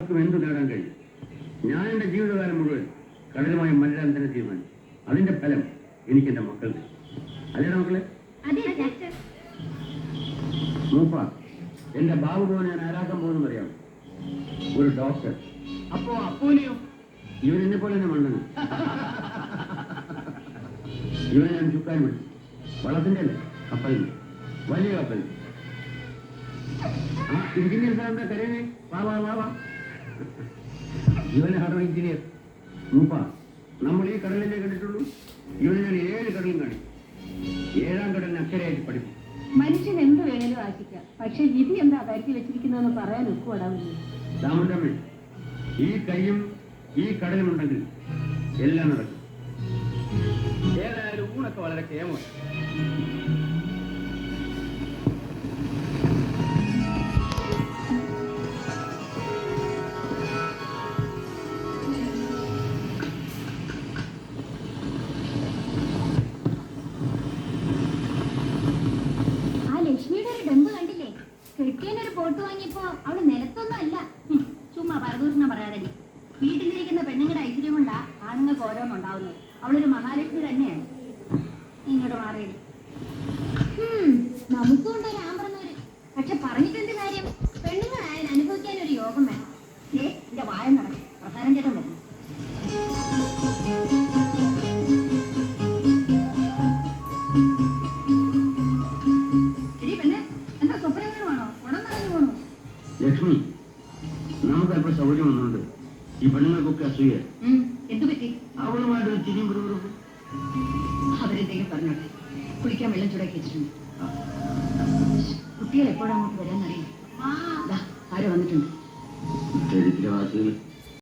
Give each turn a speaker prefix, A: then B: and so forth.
A: എന്ത് നേടാൻ കഴിയും? ഞാൻ എന്റെ ജീവിതകാലം മുഴുവൻ കടലുമായി മലരാൻ തന്നെ തീരുമാനിച്ചു. അതിന്റെ ഫലം എനിക്ക് എന്റെ മക്കൾക്ക്. അല്ലേ മക്കളെ? മൂപ്പ എന്റെ ബാബു പോകാൻ ഞാൻ ആരാക്കാൻ പോകുന്നു അറിയാം. ഒരു ഡോക്ടർ.
B: അപ്പോ അപ്പോനെയോ?
A: ഇവൻ എന്നെ പോലെ തന്നെ മണ്ടന്. ഇവനെ ഞാൻ ചുക്കാൻ വിട്ടു. വള്ളത്തിന്റെ അല്ലേ, കപ്പലിന്, വലിയ കപ്പലിന്. ആ എഞ്ചിനീയർ സാറിന്റെ കരയേ വാ വാ വാ വാ. ഇവനാണോ എഞ്ചിനീയർ? മൂപ്പ നമ്മൾ ഈ കടലിനെ കണ്ടിട്ടുള്ളൂ. ഇവനെ ഞാൻ 7 കടലും കാണിക്കും. 7ാം കടലിന് അക്കരയായിട്ട് പഠിക്കും.
C: മനുഷ്യൻ എന്ത് വേണേലും ആശിക്കാം, പക്ഷെ വിധി എന്താ വരുത്തി വെച്ചിരിക്കുന്നതെന്ന് പറയാൻ ഒക്കുവടാവില്ല.
A: രാമൻ, ഈ കൈയും ഈ കടലും ഉണ്ടെങ്കിൽ എല്ലാം നടക്കും.
B: ഏതായാലും ഊണൊക്കെ വളരെ കേമം.
D: ലക്ഷ്മിയുടെ ഒരു ഡെമ്പ് കണ്ടില്ലേ? കെട്ടിയനൊരു പോട്ട് വാങ്ങിയപ്പോ അവള് നിലത്തൊന്നും അല്ല. ചുമ്മാ പരദൂഷണം പറയാതെ. വീട്ടിലിരിക്കുന്ന പെണ്ണുങ്ങളുടെ ഐശ്വര്യം കൊണ്ടാ ആണുങ്ങൾക്ക് ഓരോന്നുണ്ടാവുന്നത്. അവളൊരു മഹാലക്ഷ്മി തന്നെയാണ്. ഇങ്ങോട്ട് മാറിയത് നമുക്കുണ്ടൊരു ആമ്പറന്നവര്. പക്ഷെ പറഞ്ഞിട്ടെന്ത് കാര്യം? പെണ്ണുങ്ങളായാലും അനുഭവിക്കാനൊരു യോഗം വേണം. എന്റെ വായ നടക്കും. പ്രധാനം ചേട്ടൻ വരും.
A: ലക്ഷ്മി, നമുക്ക് അല്പം സൗകര്യം വന്നുണ്ട്. ഈ പെണ്ണുങ്ങൾക്കൊക്കെ അസൂയ.
D: എന്തു പറ്റി?
A: അവളുമായിട്ടൊരു ചിരിയും പിറുപിറുപ്പും.
D: അവരെന്തെങ്കിലും പറഞ്ഞോട്ടെ. കുളിക്കാൻ വെള്ളം ചൂടാക്കി വെച്ചിട്ടുണ്ട്. കുട്ടികൾ എപ്പോഴാണ് അങ്ങോട്ട് വരാന്നറിയില്ല. ആരോ വന്നിട്ടുണ്ട്.
A: ദരിദ്രവാസികൾ